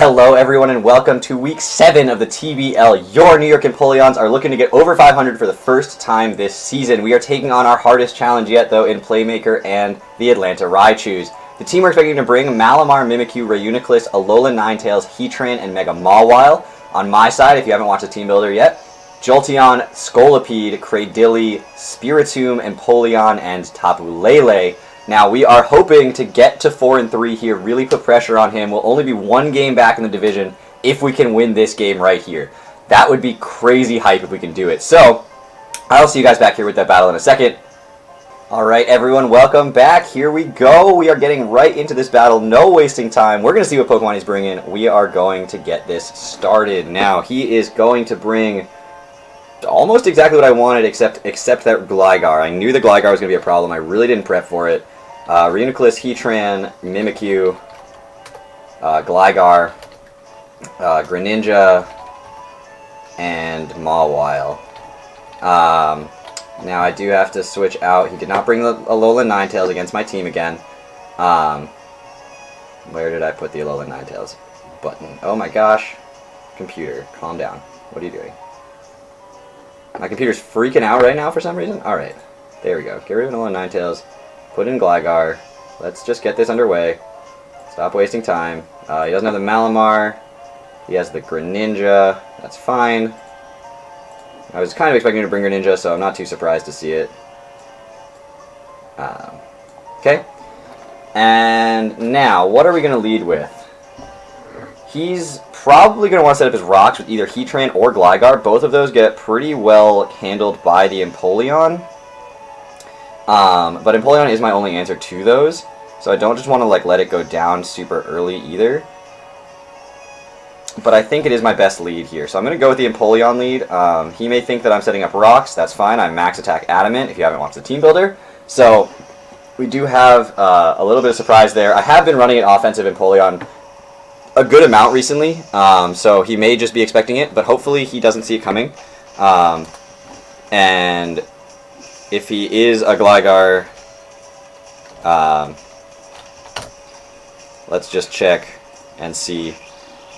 Hello everyone and welcome to week 7 of the TBL. Your New York Empoleons are looking to get over 500 for the first time this season. We are taking on our hardest challenge yet though in Playmaker and the Atlanta Raichus. The team we're expecting to bring Malamar, Mimikyu, Reuniclus, Alolan Ninetales, Heatran, and Mega Mawile. On my side, if you haven't watched the team builder yet, Jolteon, Scolipede, Cradily, Spiritomb, Empoleon, and Tapu Lele. Now, we are hoping to get to 4-3 here, really put pressure on him. We'll only be one game back in the division if we can win this game right here. That would be crazy hype if we can do it. So, I'll see you guys back here with that battle in a second. Alright, everyone, welcome back. Here we go. We are getting right into this battle. No wasting time. We're going to see what Pokemon he's bringing. We are going to get this started. Now, he is going to bring almost exactly what I wanted, except that Gligar. I knew the Gligar was going to be a problem. I really didn't prep for it. Reuniclus, Heatran, Mimikyu, Gligar, Greninja, and Mawile. Now I do have to switch out. He did not bring the Alolan Ninetales against my team again. Where did I put the Alolan Ninetales button? Oh my gosh. Computer, calm down. What are you doing? My computer's freaking out right now for some reason? Alright, there we go. Get rid of Alolan Ninetales. Put in Gligar. Let's just get this underway. Stop wasting time. He doesn't have the Malamar. He has the Greninja. That's fine. I was kind of expecting to bring Greninja, so I'm not too surprised to see it. Okay. And now, what are we going to lead with? He's probably going to want to set up his rocks with either Heatran or Gligar. Both of those get pretty well handled by the Empoleon. But Empoleon is my only answer to those, so I don't just want to let it go down super early either. But I think it is my best lead here, so I'm going to go with the Empoleon lead. He may think that I'm setting up rocks. That's fine. I'm max attack adamant if you haven't watched the team builder. So we do have a little bit of surprise there. I have been running an offensive Empoleon a good amount recently, so he may just be expecting it, but hopefully he doesn't see it coming. And if he is a Gligar, let's just check and see.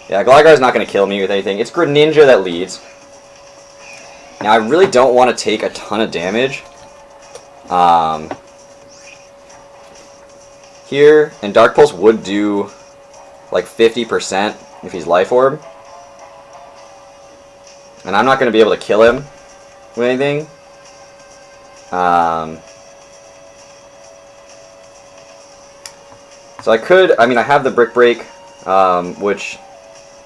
Yeah, Gligar is not going to kill me with anything. It's Greninja that leads. Now, I really don't want to take a ton of damage here, and Dark Pulse would do like 50% if he's Life Orb. And I'm not going to be able to kill him with anything. So I could, I have the Brick Break, which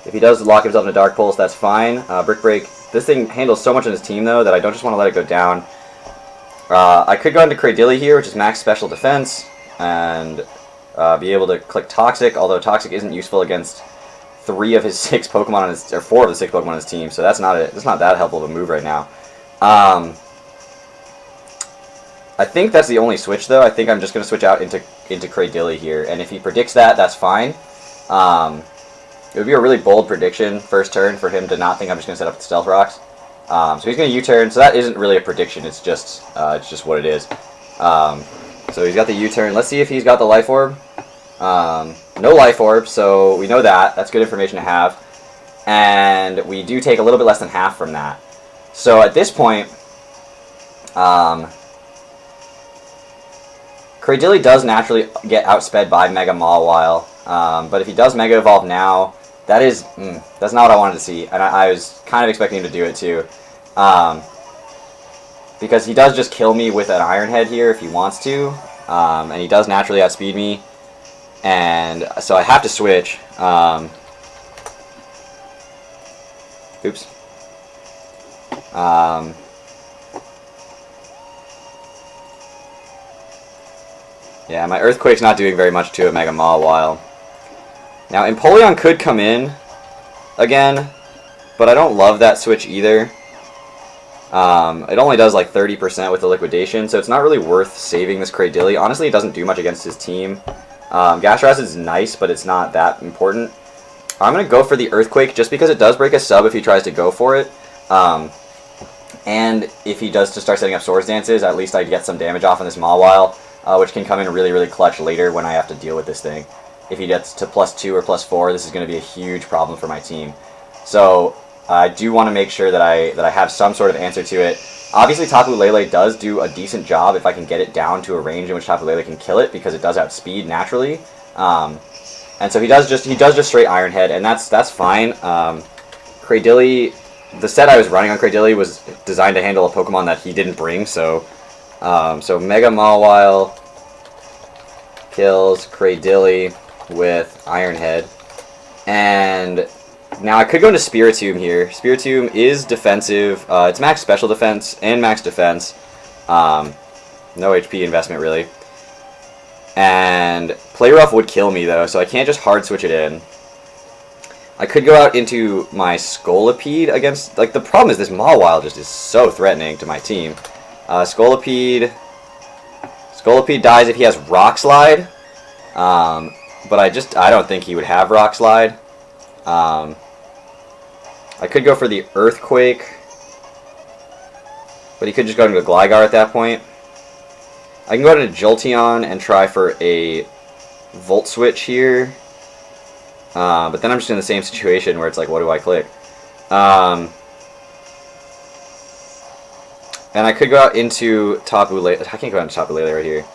if he does lock himself in a Dark Pulse, that's fine. Brick Break, this thing handles so much on his team though that I don't just want to let it go down. I could go into Cradily here, which is max special defense, and be able to click Toxic, although Toxic isn't useful against 3 of his 6 Pokemon on his, or 4 of the 6 Pokemon on his team, so that's not that helpful of a move right now. I think that's the only switch, though. I think I'm just going to switch out into Cradily here, and if he predicts that, that's fine. It would be a really bold prediction first turn for him to not think I'm just going to set up the Stealth Rocks. So he's going to U-turn, so that isn't really a prediction. It's just what it is. So he's got the U-turn. Let's see if he's got the Life Orb. No Life Orb, so we know that. That's good information to have. And we do take a little bit less than half from that. So at this point, Cradily does naturally get outsped by Mega Mawile, but if he does Mega Evolve now, that's not what I wanted to see, and I was kind of expecting him to do it too, because he does just kill me with an Iron Head here if he wants to, and he does naturally outspeed me, and so I have to switch. Oops. Yeah, my Earthquake's not doing very much to a Mega Mawile. Now, Empoleon could come in again, but I don't love that switch either. It only does like 30% with the Liquidation, so it's not really worth saving this Cradily. Honestly, it doesn't do much against his team. Gastras is nice, but it's not that important. I'm going to go for the Earthquake just because it does break a sub if he tries to go for it. And if he does just start setting up Swords Dances, at least I get some damage off on this Mawile. Which can come in really, really clutch later when I have to deal with this thing. if he gets to +2 or +4, this is going to be a huge problem for my team. So I do want to make sure that I have some sort of answer to it. Obviously, Tapu Lele does do a decent job if I can get it down to a range in which Tapu Lele can kill it, because it does outspeed naturally. And so he does just straight Iron Head, and that's fine. Cradilly, the set I was running on Cradilly was designed to handle a Pokemon that he didn't bring, so Mega Mawile kills Cradilly with Iron Head. And now I could go into Spiritomb here. Spiritomb is defensive. It's max special defense and max defense. No HP investment, really. And Play Rough would kill me, though, so I can't just hard switch it in. I could go out into my Scolipede against... Like, the problem is this Mawile just is so threatening to my team. Scolipede dies if he has Rock Slide. But I don't think he would have Rock Slide. I could go for the Earthquake, but he could just go into a Gligar at that point. I can go into Jolteon and try for a Volt Switch here, but then I'm just in the same situation where it's like, what do I click? And I could go out into Tapu Lele. I can't go out into Tapu Lele right here.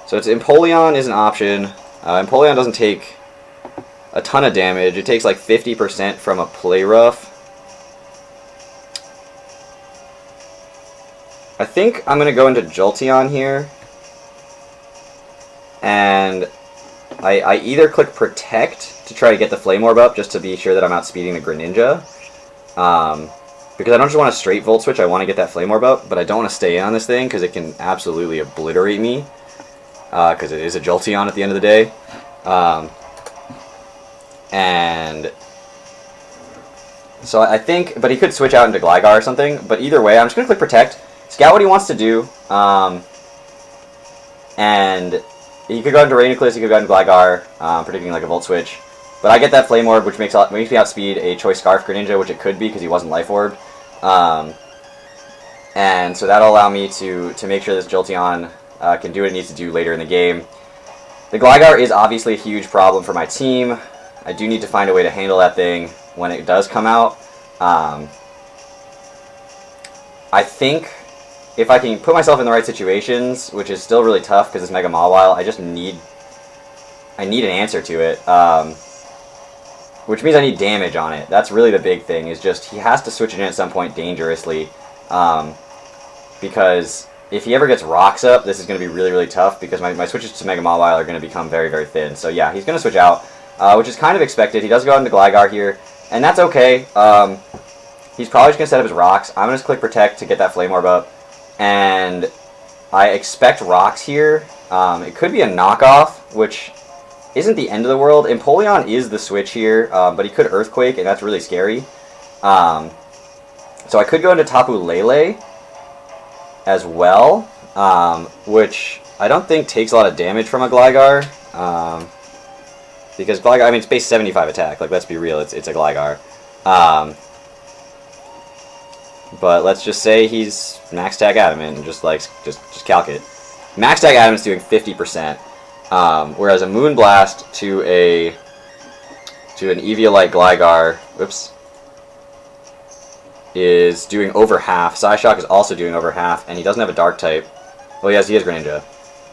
So it's Empoleon is an option. Empoleon doesn't take a ton of damage. It takes like 50% from a Play Rough. I think I'm going to go into Jolteon here. And I either click Protect to try to get the Flame Orb up just to be sure that I'm outspeeding the Greninja. Because I don't just want to straight Volt Switch, I want to get that Flame Orb up, but I don't want to stay on this thing because it can absolutely obliterate me. Because it is a Jolteon at the end of the day. And so I think, but he could switch out into Gligar or something, but either way, I'm just going to click Protect, scout what he wants to do, and he could go into Rainiclus, he could go into Gligar, predicting like a Volt Switch, but I get that Flame Orb, which makes me outspeed a Choice Scarf Greninja, which it could be because he wasn't Life Orbed, and so that'll allow me to make sure this Jolteon can do what it needs to do later in the game. The Gligar is obviously a huge problem for my team. I do need to find a way to handle that thing when it does come out. I think if I can put myself in the right situations, which is still really tough because it's Mega Mawile, I need an answer to it, which means I need damage on it. That's really the big thing, is just he has to switch it in at some point dangerously, because if he ever gets Rocks up, this is going to be really, really tough because my switches to Mega Mawile are going to become very, very thin. So yeah, he's going to switch out, which is kind of expected. He does go out into Gligar here, and that's okay. He's probably just going to set up his Rocks. I'm going to click Protect to get that Flame Orb up, and I expect Rocks here. It could be a knockoff, which isn't the end of the world. Empoleon is the switch here, but he could Earthquake, and that's really scary. So I could go into Tapu Lele as well, which I don't think takes a lot of damage from a Gligar, because Gligar, I mean, it's base 75 attack, like, let's be real, it's a Gligar. But let's just say he's Max Tag Adamant and just calc it. Max Tag Adamant's doing 50%, whereas a Moonblast to an Eviolite Gligar, whoops, is doing over half. Psyshock is also doing over half, and he doesn't have a Dark type. Well, yes, he has Greninja,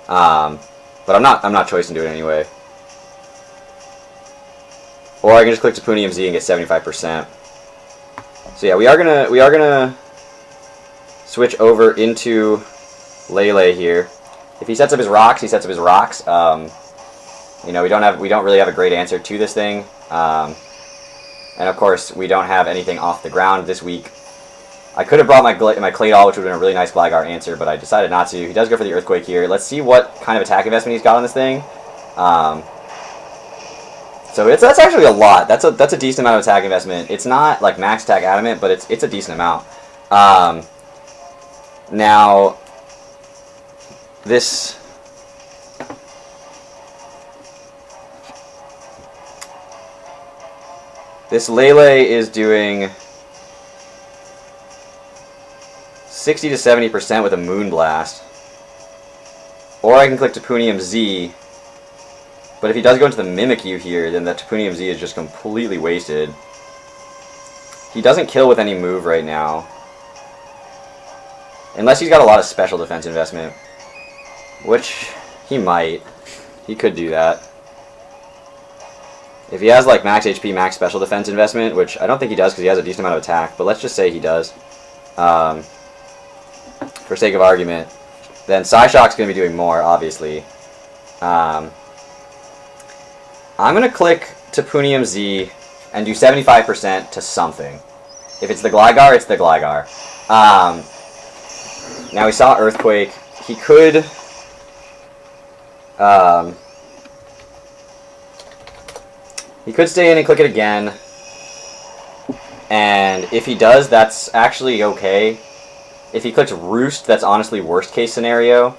but I'm not choicing to do it anyway. Or I can just click Tapunium Z and get 75%. So yeah, we are gonna switch over into Lele here. If he sets up his Rocks, he sets up his Rocks. You know, we don't really have a great answer to this thing. And of course, we don't have anything off the ground this week. I could have brought my Claydol, which would have been a really nice Gligar answer, but I decided not to. He does go for the Earthquake here. Let's see what kind of attack investment he's got on this thing. So that's actually a lot. That's a decent amount of attack investment. It's not like Max Attack Adamant, but it's a decent amount. Now, this Lele is doing 60 to 70% with a Moonblast. Or I can click Tapunium Z But if he does go into the Mimikyu here, then that Tapunium Z is just completely wasted. He doesn't kill with any move right now. Unless he's got a lot of special defense investment. Which he might. He could do that. If he has like max HP, max special defense investment, which I don't think he does because he has a decent amount of attack, but let's just say he does. For sake of argument. Then Psyshock's going to be doing more, obviously. I'm going to click Tapunium Z and do 75% to something. If it's the Gligar, it's the Gligar. Now we saw Earthquake. He could... he could stay in and click it again. And if he does, that's actually okay. If he clicks Roost, that's honestly worst case scenario.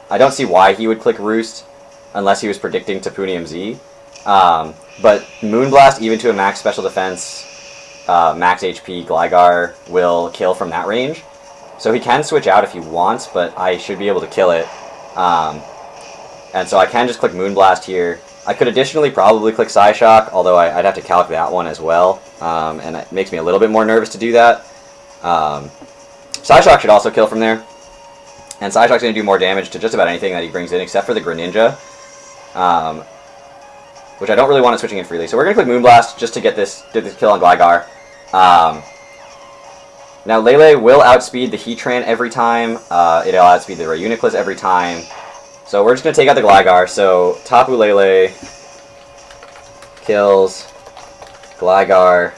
I don't see why he would click Roost unless he was predicting Tapunium Z. But Moonblast, even to a max special defense, max HP Gligar will kill from that range. So he can switch out if he wants, but I should be able to kill it. And so I can just click Moonblast here. I could additionally probably click Psyshock, although I'd have to calc that one as well. And it makes me a little bit more nervous to do that. Psyshock should also kill from there. And Psyshock's going to do more damage to just about anything that he brings in, except for the Greninja. Which I don't really want it switching in freely. So we're going to click Moonblast just to get this kill on Gligar. Now Lele will outspeed the Heatran every time. It'll outspeed the Reuniclus every time. So we're just going to take out the Gligar. So Tapu Lele kills Gligar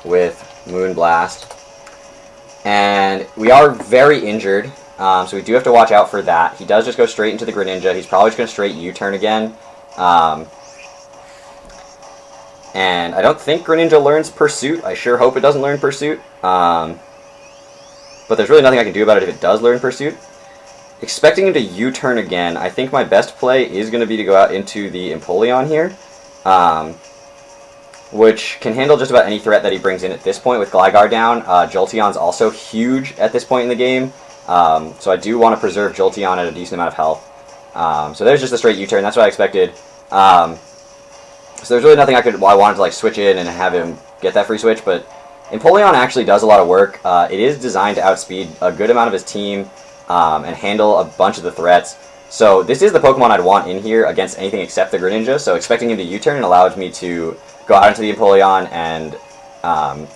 with Moonblast. And we are very injured, so we do have to watch out for that. He does just go straight into the Greninja. He's probably just going to straight U-turn again. And I don't think Greninja learns Pursuit. I sure hope it doesn't learn Pursuit. But there's really nothing I can do about it if it does learn Pursuit. Expecting him to U-turn again, I think my best play is going to be to go out into the Empoleon here. Which can handle just about any threat that he brings in at this point with Gligar down. Jolteon's also huge at this point in the game. So I do want to preserve Jolteon at a decent amount of health. So there's just a straight U-turn. That's what I expected. So there's really nothing I wanted to like switch in and have him get that free switch. But Empoleon actually does a lot of work. It is designed to outspeed a good amount of his team and handle a bunch of the threats. So this is the Pokemon I'd want in here against anything except the Greninja. So expecting him to U-turn allowed me to go out into the Empoleon and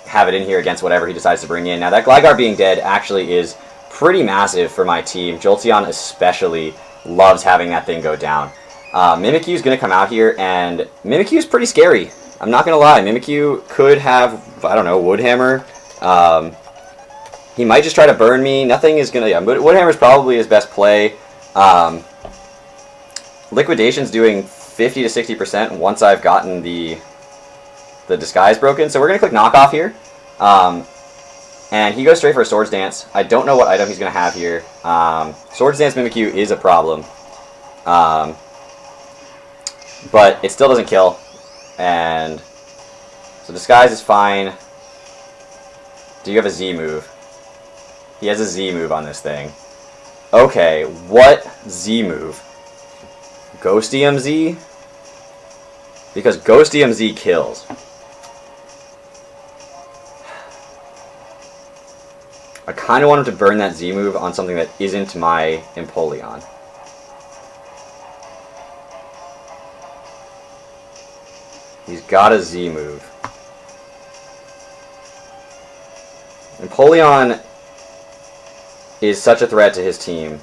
have it in here against whatever he decides to bring in. Now that Gligar being dead actually is pretty massive for my team. Jolteon especially loves having that thing go down. Mimikyu's going to come out here, and Mimikyu's pretty scary. I'm not going to lie. Mimikyu could have, I don't know, Woodhammer. He might just try to burn me. Nothing is going to... Yeah, Woodhammer's probably his best play. Liquidation's doing 50 to 60% once I've gotten the disguise broken. So we're going to click Knockoff here. And he goes straight for a Swords Dance. I don't know what item he's going to have here. Swords Dance Mimikyu is a problem. But it still doesn't kill. And so Disguise is fine. Do you have a Z move? He has a Z move on this thing. Okay, what Z move? Ghostium Z? Because Ghostium Z kills. I kind of want him to burn that Z move on something that isn't my Empoleon. He's got a Z move. Empoleon is such a threat to his team.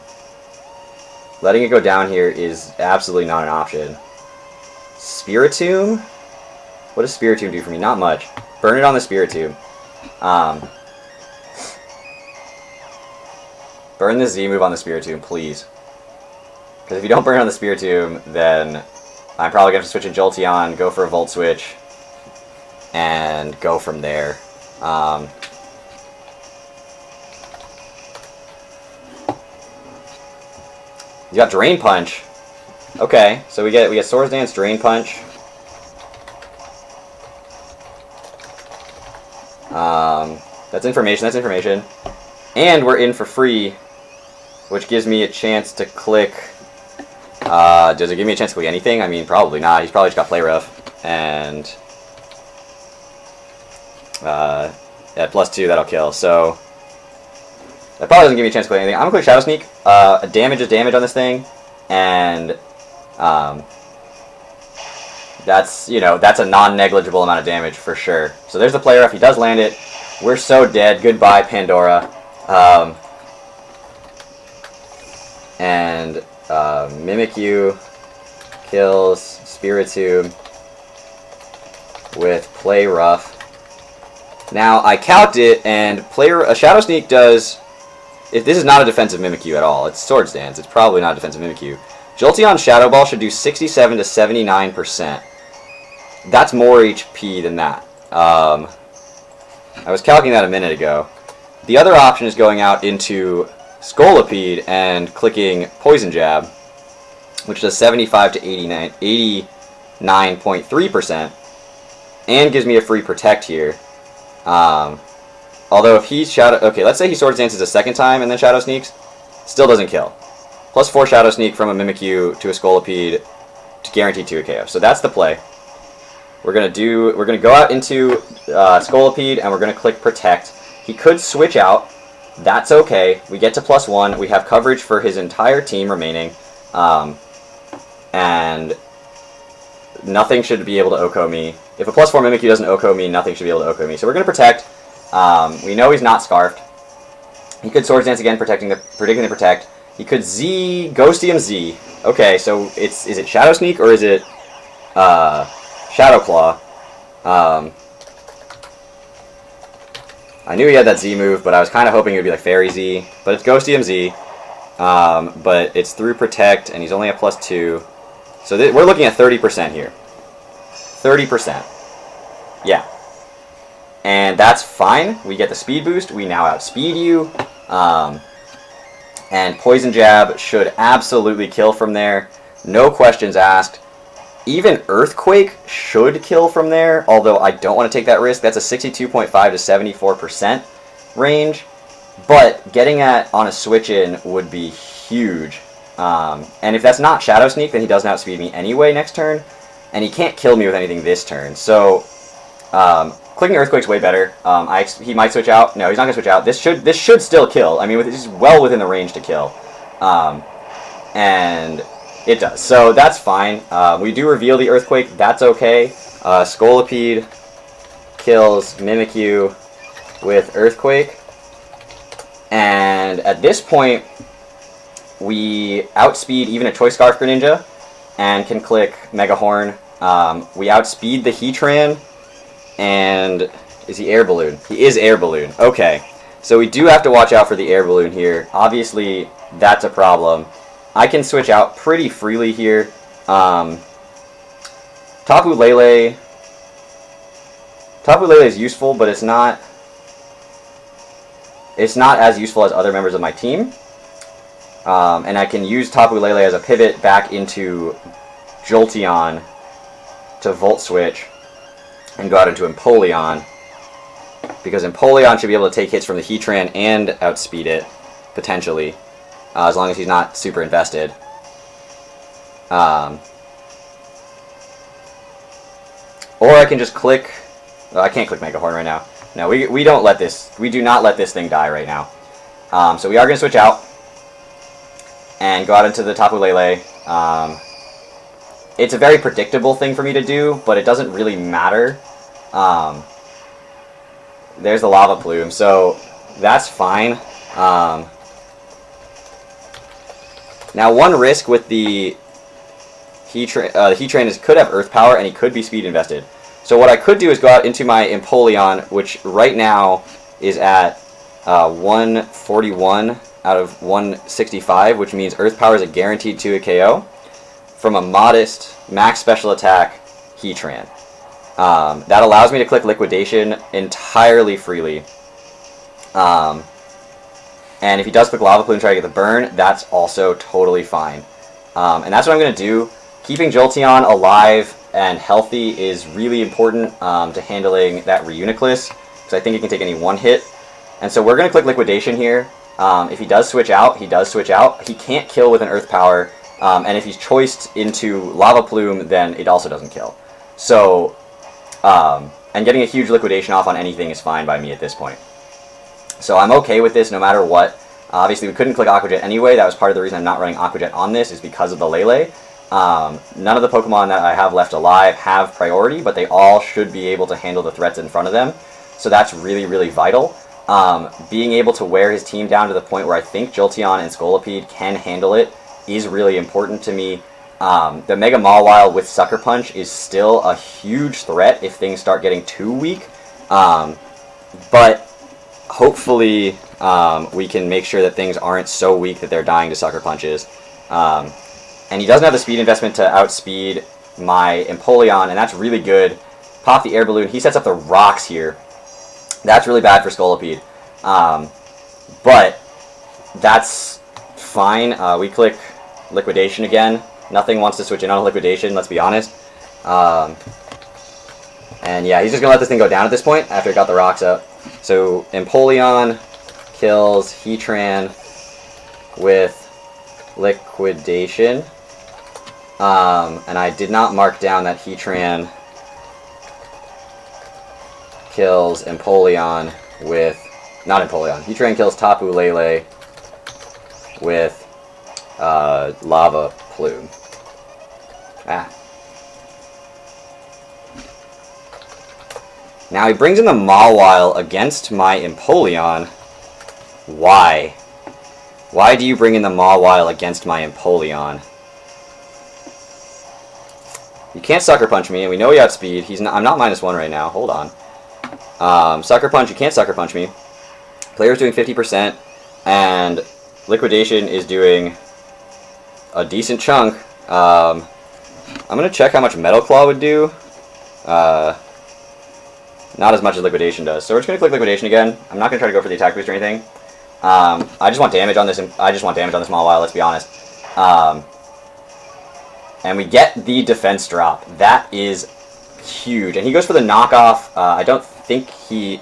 Letting it go down here is absolutely not an option. Spiritomb? What does Spiritomb do for me? Not much. Burn it on the Spiritomb. Burn the Z move on the Spiritomb, please. Because if you don't burn it on the Spiritomb, then I'm probably going to switch in Jolteon, go for a Volt Switch, and go from there. He's got Drain Punch. Okay, so we get Swords Dance, Drain Punch. That's information, that's information. And we're in for free, which gives me a chance to click Does it give me a chance to click anything? I mean, probably not. He's probably just got Play Rough. And at +2, that'll kill. So that probably doesn't give me a chance to click anything. I'm going to click Shadow Sneak. Damage is damage on this thing. And that's, you know, that's a non-negligible amount of damage for sure. So there's the Play Rough. He does land it. We're so dead. Goodbye, Pandora. And Mimikyu kills Spiritomb with Play Rough. Now, I calced it, and Shadow Sneak does... If this is not a defensive Mimikyu at all, it's Sword Stance. It's probably not a defensive Mimikyu. Jolteon Shadow Ball should do 67 to 79%. That's more HP than that. I was calculating that a minute ago. The other option is going out into Scolipede and clicking Poison Jab, which does 75 to 89.3%, and gives me a free Protect here. Although if he okay, let's say he Sword Dances a second time and then Shadow Sneaks, still doesn't kill. +4 Shadow Sneak from a Mimikyu to a Scolipede to guarantee 2 a KO. So that's the play. We're gonna go out into Scolipede and we're gonna click Protect. He could switch out. That's okay. We get to +1. We have coverage for his entire team remaining, and nothing should be able to OHKO me. If a +4 Mimikyu doesn't OHKO me, nothing should be able to OHKO me. So we're gonna Protect. We know he's not Scarfed. He could Swords Dance again, predicting the Protect. He could Ghostium Z. Okay, so is it Shadow Sneak or is it Shadow Claw? I knew he had that Z move, but I was kind of hoping it would be like Fairy Z. But it's Ghostium Z. But it's through Protect, and he's only at +2. So we're looking at 30% here. 30%. Yeah. And that's fine. We get the speed boost. We now outspeed you. And Poison Jab should absolutely kill from there. No questions asked. Even Earthquake should kill from there, although I don't want to take that risk. That's a 62.5 to 74% range. But getting on a switch-in would be huge. And if that's not Shadow Sneak, then he doesn't outspeed me anyway next turn. And he can't kill me with anything this turn. So clicking Earthquake's way better. He might switch out. No, he's not going to switch out. This should still kill. I mean, this is well within the range to kill. And it does. So that's fine. We do reveal the Earthquake. That's okay. Scolipede kills Mimikyu with Earthquake. And at this point, we outspeed even a Choice Scarf Greninja and can click Mega Horn. We outspeed the Heatran. And is he Air Balloon? He is Air Balloon. Okay. So we do have to watch out for the Air Balloon here. Obviously, that's a problem. I can switch out pretty freely here. Tapu Lele is useful, but it's not as useful as other members of my team. And I can use Tapu Lele as a pivot back into Jolteon to Volt Switch and go out into Empoleon, because Empoleon should be able to take hits from the Heatran and outspeed it, potentially, as long as he's not super invested. Or I can just click... I can't click Mega Horn right now. No, we do not let this thing die right now. So we are going to switch out and go out into the Tapu Lele. It's a very predictable thing for me to do, but it doesn't really matter. There's the Lava Plume, so that's fine. Now, one risk with the Heatran could have Earth Power, and he could be speed invested. So what I could do is go out into my Empoleon, which right now is at 141 out of 165, which means Earth Power is a guaranteed 2 a KO from a modest max special attack Heatran. That allows me to click Liquidation entirely freely. And if he does click Lava Plume and try to get the burn, that's also totally fine. And that's what I'm going to do. Keeping Jolteon alive and healthy is really important to handling that Reuniclus, because I think he can take any one hit. And so we're going to click Liquidation here. If he does switch out, he does switch out. He can't kill with an Earth Power. And if he's choiced into Lava Plume, then it also doesn't kill. So, and getting a huge liquidation off on anything is fine by me at this point. So I'm okay with this no matter what. Obviously, we couldn't click Aqua Jet anyway. That was part of the reason I'm not running Aqua Jet on this, is because of the Lele. None of the Pokemon that I have left alive have priority, but they all should be able to handle the threats in front of them. So that's really, really vital. Being able to wear his team down to the point where I think Jolteon and Scolipede can handle it is really important to me. The Mega Mawile with Sucker Punch is still a huge threat if things start getting too weak. But hopefully we can make sure that things aren't so weak that they're dying to Sucker Punches. And he doesn't have the speed investment to outspeed my Empoleon, and that's really good. Pop the Air Balloon. He sets up the rocks here. That's really bad for Scolipede. But that's fine. We click Liquidation again. Nothing wants to switch in on Liquidation, let's be honest. And yeah, he's just going to let this thing go down at this point after it got the rocks up. So Empoleon kills Heatran with Liquidation. And I did not mark down that Heatran kills Empoleon with... Not Empoleon. Heatran kills Tapu Lele with Lava Plume. Now he brings in the Mawile against my Empoleon. Why? Why do you bring in the Mawile against my Empoleon? You can't Sucker Punch me, and we know he outspeed. I'm not -1 right now. Hold on. Sucker Punch, you can't Sucker Punch me. Player's doing 50%, and Liquidation is doing a decent chunk. I'm going to check how much Metal Claw would do. Not as much as Liquidation does. So we're just going to click Liquidation again. I'm not going to try to go for the attack boost or anything. I just want damage on this. I just want damage on this Mawile, let's be honest. And we get the defense drop. That is huge. And he goes for the knockoff. I don't think he...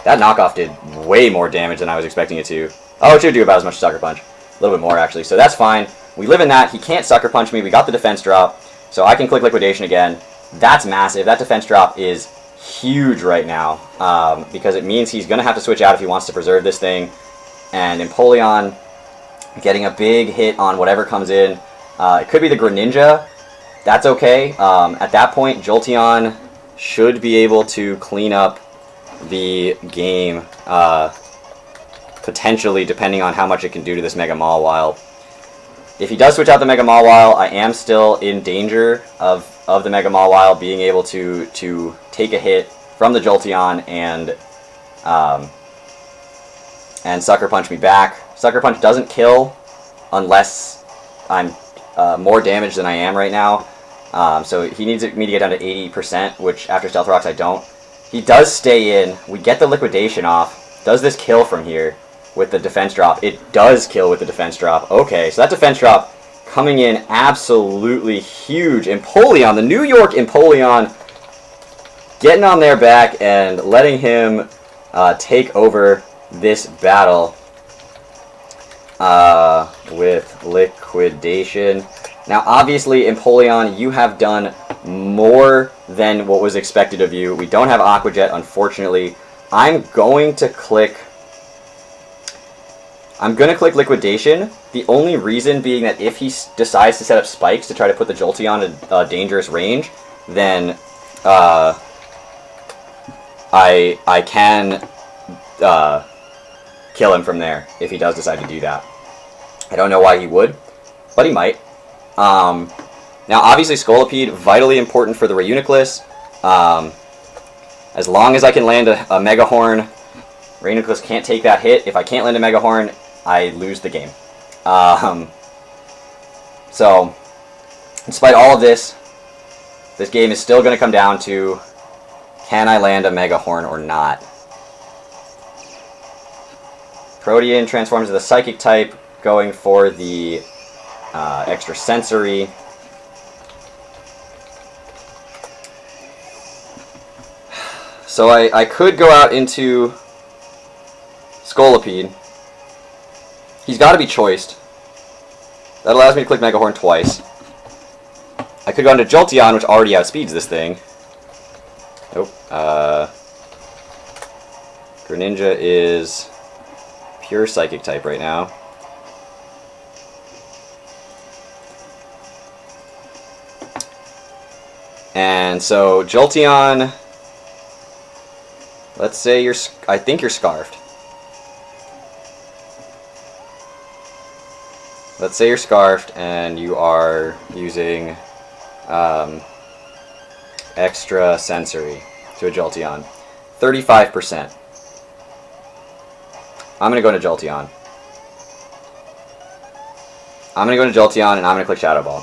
That knockoff did way more damage than I was expecting it to. Oh, it should do about as much as Sucker Punch. A little bit more, actually. So that's fine. We live in that. He can't Sucker Punch me. We got the defense drop. So I can click Liquidation again. That's massive. That defense drop is huge right now. Because it means he's going to have to switch out if he wants to preserve this thing. And Empoleon getting a big hit on whatever comes in. It could be the Greninja. That's okay. At that point, Jolteon should be able to clean up the game, potentially, depending on how much it can do to this Mega Mawile. If he does switch out the Mega Mawile, I am still in danger of the Mega Mawile being able to take a hit from the Jolteon and Sucker Punch me back. Sucker Punch doesn't kill unless I'm more damaged than I am right now. So he needs me to get down to 80%, which after Stealth Rocks I don't. He does stay in. We get the Liquidation off. Does this kill from here with the defense drop? It does kill with the defense drop. Okay, so that defense drop coming in absolutely huge. Empoleon, the New York Empoleon, getting on their back and letting him take over this battle with Liquidation. Now, obviously, Empoleon, you have done more than what was expected of you. We don't have Aqua Jet, unfortunately. I'm going to click Liquidation. The only reason being that if he decides to set up spikes to try to put the Jolteon in a dangerous range, then I can kill him from there if he does decide to do that. I don't know why he would, but he might. Now, obviously, Scolipede, vitally important for the Reuniclus. As long as I can land a Mega Horn, Reuniclus can't take that hit. If I can't land a Mega Horn, I lose the game. So, despite all of this game is still going to come down to, can I land a Mega Horn or not? Protean transforms to the Psychic type, going for the extra sensory. So I could go out into Scolipede. He's got to be choiced. That allows me to click Mega Horn twice. I could go into Jolteon, which already outspeeds this thing. Nope. Greninja is pure Psychic type right now. And so Jolteon, let's say I think you're Scarfed. Let's say you're Scarfed and you are using extra sensory to a Jolteon. 35%. I'm going to go into Jolteon. I'm going to go into Jolteon and I'm going to click Shadow Ball.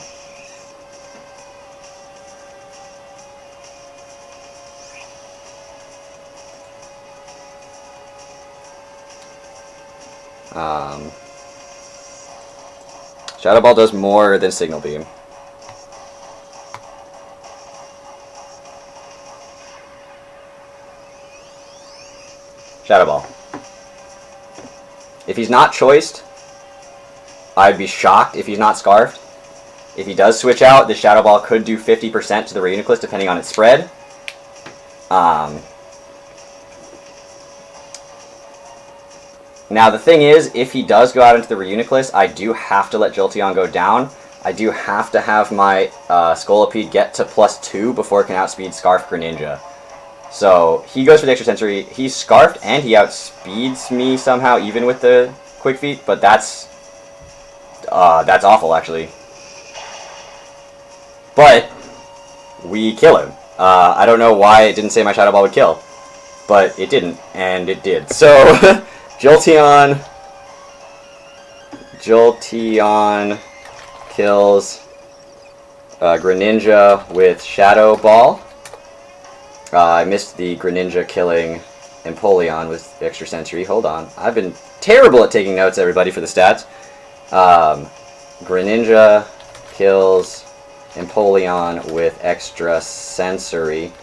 Shadow Ball does more than Signal Beam. Shadow Ball. If he's not choiced, I'd be shocked if he's not Scarfed. If he does switch out, the Shadow Ball could do 50% to the Reuniclus depending on its spread. Now the thing is, if he does go out into the Reuniclus, I do have to let Jolteon go down. I do have to have my Scolipede get to +2 before it can outspeed Scarf Greninja. So he goes for the extra sensory. He's Scarfed and he outspeeds me somehow, even with the Quick Feet. But that's awful, actually. But we kill him. I don't know why it didn't say my Shadow Ball would kill, but it didn't, and it did. So Jolteon kills Greninja with Shadow Ball. I missed the Greninja killing Empoleon with extra sensory. Hold on. I've been terrible at taking notes, everybody, for the stats. Greninja kills Empoleon with extra sensory.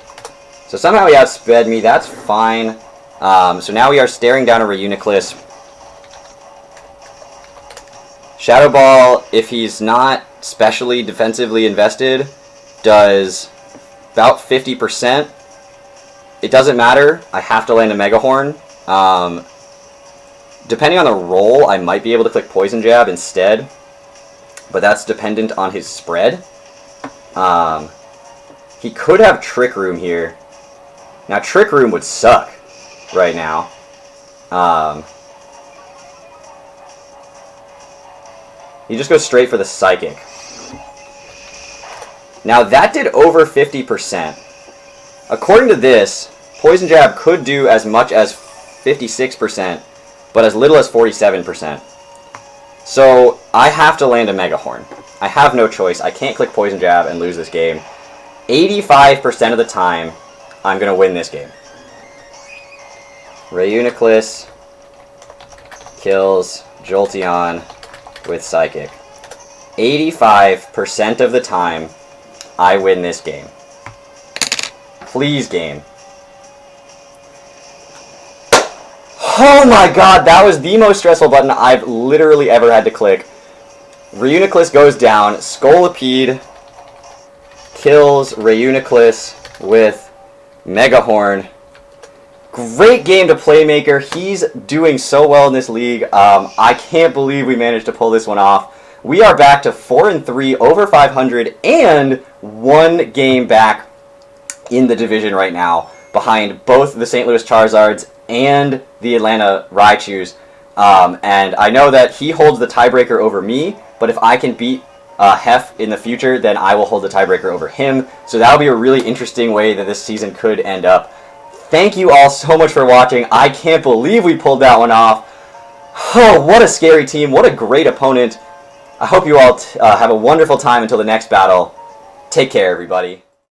So somehow he outsped me. That's fine. So now we are staring down a Reuniclus. Shadow Ball, if he's not specially defensively invested, does about 50%. It doesn't matter. I have to land a Mega Horn. Depending on the roll, I might be able to click Poison Jab instead, but that's dependent on his spread. He could have Trick Room here. Now, Trick Room would suck right now. He just goes straight for the Psychic. Now, that did over 50%. According to this, Poison Jab could do as much as 56%, but as little as 47%. So, I have to land a Mega Horn. I have no choice. I can't click Poison Jab and lose this game. 85% of the time, I'm going to win this game. Reuniclus kills Jolteon with Psychic. 85% of the time, I win this game. Please, game. Oh my god, that was the most stressful button I've literally ever had to click. Reuniclus goes down. Scolipede kills Reuniclus with Mega Horn. Great game to Playmaker. He's doing so well in this league. I can't believe we managed to pull this one off. We are back to 4-3, over 500, and 1 game back in the division right now, behind both the St. Louis Charizards and the Atlanta Raichus. And I know that he holds the tiebreaker over me, but if I can beat Hef in the future, then I will hold the tiebreaker over him. So that'll be a really interesting way that this season could end up. Thank you all so much for watching. I can't believe we pulled that one off. Oh, what a scary team. What a great opponent. I hope you all have a wonderful time until the next battle. Take care, everybody.